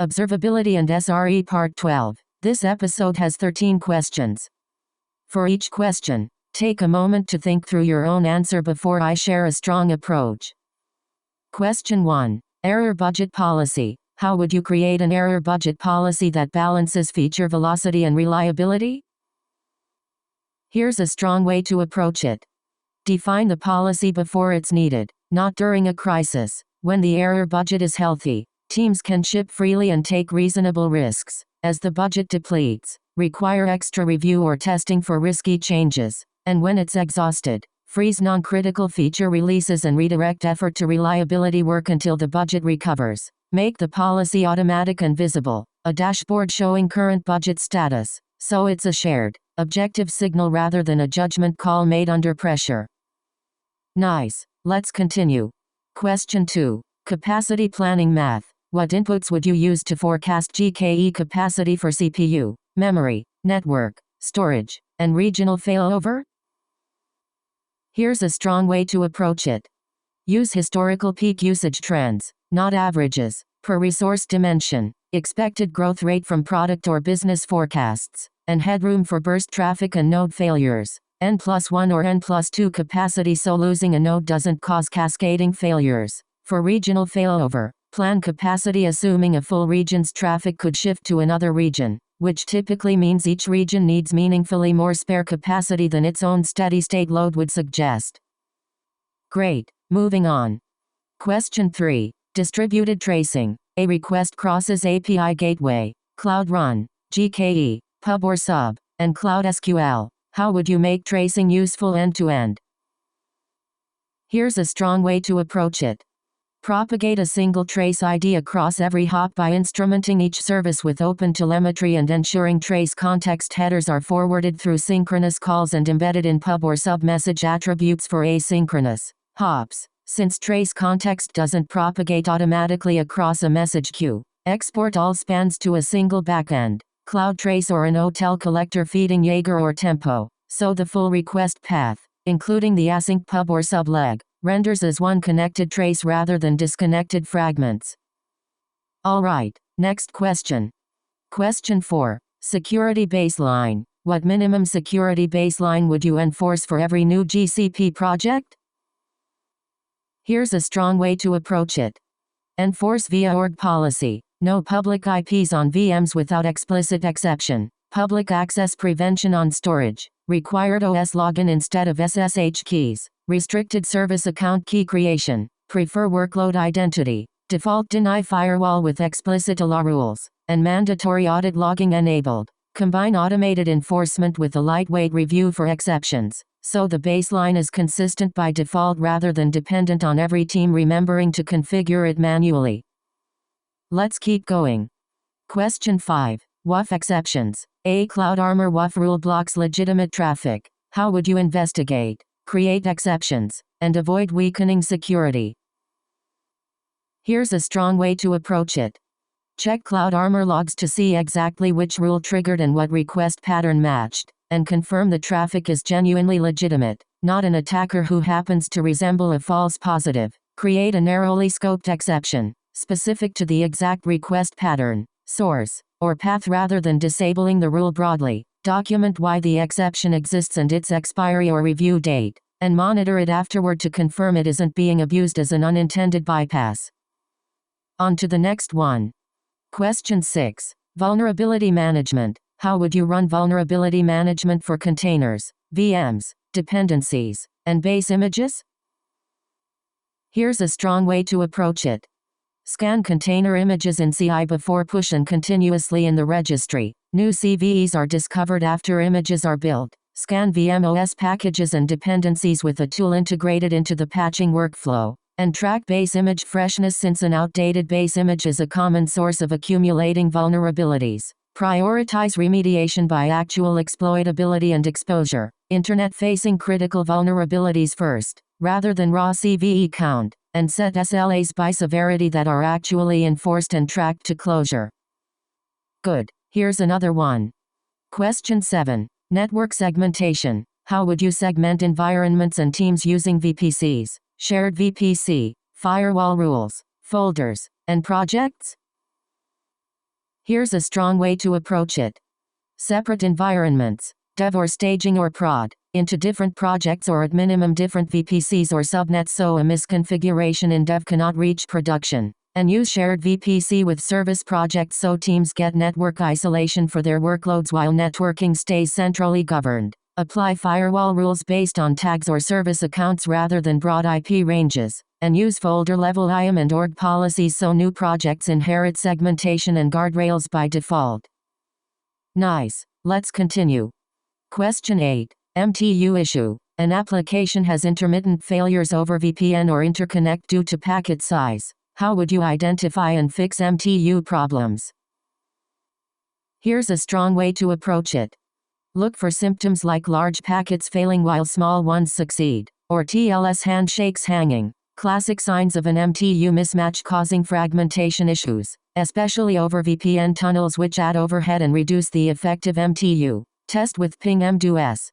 Observability and SRE Part 12. This episode has 13 questions. For each question, take a moment to think through your own answer before I share a strong approach. Question 1. Error budget policy. How would you create an error budget policy that balances feature velocity and reliability? Here's a strong way to approach it. Define the policy before it's needed, not during a crisis. When the error budget is healthy, teams can ship freely and take reasonable risks. As the budget depletes, require extra review or testing for risky changes. And when it's exhausted, freeze non-critical feature releases and redirect effort to reliability work until the budget recovers. Make the policy automatic and visible, a dashboard showing current budget status, so it's a shared, objective signal rather than a judgment call made under pressure. Nice. Let's continue. Question 2. Capacity planning math. What inputs would you use to forecast GKE capacity for CPU, memory, network, storage, and regional failover? Here's a strong way to approach it. Use historical peak usage trends, not averages, per resource dimension, expected growth rate from product or business forecasts, and headroom for burst traffic and node failures. N+1 or N+2 capacity so losing a node doesn't cause cascading failures. For regional failover, plan capacity assuming a full region's traffic could shift to another region, which typically means each region needs meaningfully more spare capacity than its own steady-state load would suggest. Great. Moving on. Question 3. Distributed tracing. A request crosses API gateway, Cloud Run, GKE, Pub or Sub, and Cloud SQL. How would you make tracing useful end-to-end? Here's a strong way to approach it. Propagate a single trace ID across every hop by instrumenting each service with open telemetry and ensuring trace context headers are forwarded through synchronous calls and embedded in pub or sub message attributes for asynchronous hops. Since trace context doesn't propagate automatically across a message queue, export all spans to a single backend, Cloud Trace or an OTel collector feeding Jaeger or Tempo, so the full request path, including the async pub or sub leg, renders as one connected trace rather than disconnected fragments. Alright, next question. Question 4. Security baseline. What minimum security baseline would you enforce for every new GCP project? Here's a strong way to approach it. Enforce via org policy. No public IPs on VMs without explicit exception. Public access prevention on storage. Required OS login instead of SSH keys. Restricted service account key creation. Prefer workload identity. Default deny firewall with explicit ALA rules. And mandatory audit logging enabled. Combine automated enforcement with a lightweight review for exceptions, so the baseline is consistent by default rather than dependent on every team remembering to configure it manually. Let's keep going. Question 5. WAF exceptions. A Cloud Armor WAF rule blocks legitimate traffic. How would you investigate, create exceptions, and avoid weakening security? Here's a strong way to approach it. Check Cloud Armor logs to see exactly which rule triggered and what request pattern matched, and confirm the traffic is genuinely legitimate, not an attacker who happens to resemble a false positive. Create a narrowly scoped exception, specific to the exact request pattern, source, or path rather than disabling the rule broadly. Document why the exception exists and its expiry or review date, and monitor it afterward to confirm it isn't being abused as an unintended bypass. On to the next one. Question 6. Vulnerability management. How would you run vulnerability management for containers, VMs, dependencies, and base images? Here's a strong way to approach it. Scan container images in CI before push and continuously in the registry. New CVEs are discovered after images are built. Scan VMOS packages and dependencies with a tool integrated into the patching workflow. And track base image freshness since an outdated base image is a common source of accumulating vulnerabilities. Prioritize remediation by actual exploitability and exposure. Internet-facing critical vulnerabilities first, rather than raw CVE count. And set SLAs by severity that are actually enforced and tracked to closure. Good. Here's another one. Question 7. Network segmentation. How would you segment environments and teams using VPCs, shared VPC, firewall rules, folders, and projects? Here's a strong way to approach it. Separate environments, dev or staging or prod, into different projects or at minimum different VPCs or subnets so a misconfiguration in dev cannot reach production. And use shared VPC with service projects so teams get network isolation for their workloads while networking stays centrally governed. Apply firewall rules based on tags or service accounts rather than broad IP ranges. And use folder-level IAM and org policies so new projects inherit segmentation and guardrails by default. Nice. Let's continue. Question 8. MTU issue. An application has intermittent failures over VPN or interconnect due to packet size. How would you identify and fix MTU problems? Here's a strong way to approach it. Look for symptoms like large packets failing while small ones succeed, or TLS handshakes hanging. Classic signs of an MTU mismatch causing fragmentation issues, especially over VPN tunnels which add overhead and reduce the effective MTU. Test with ping mdos.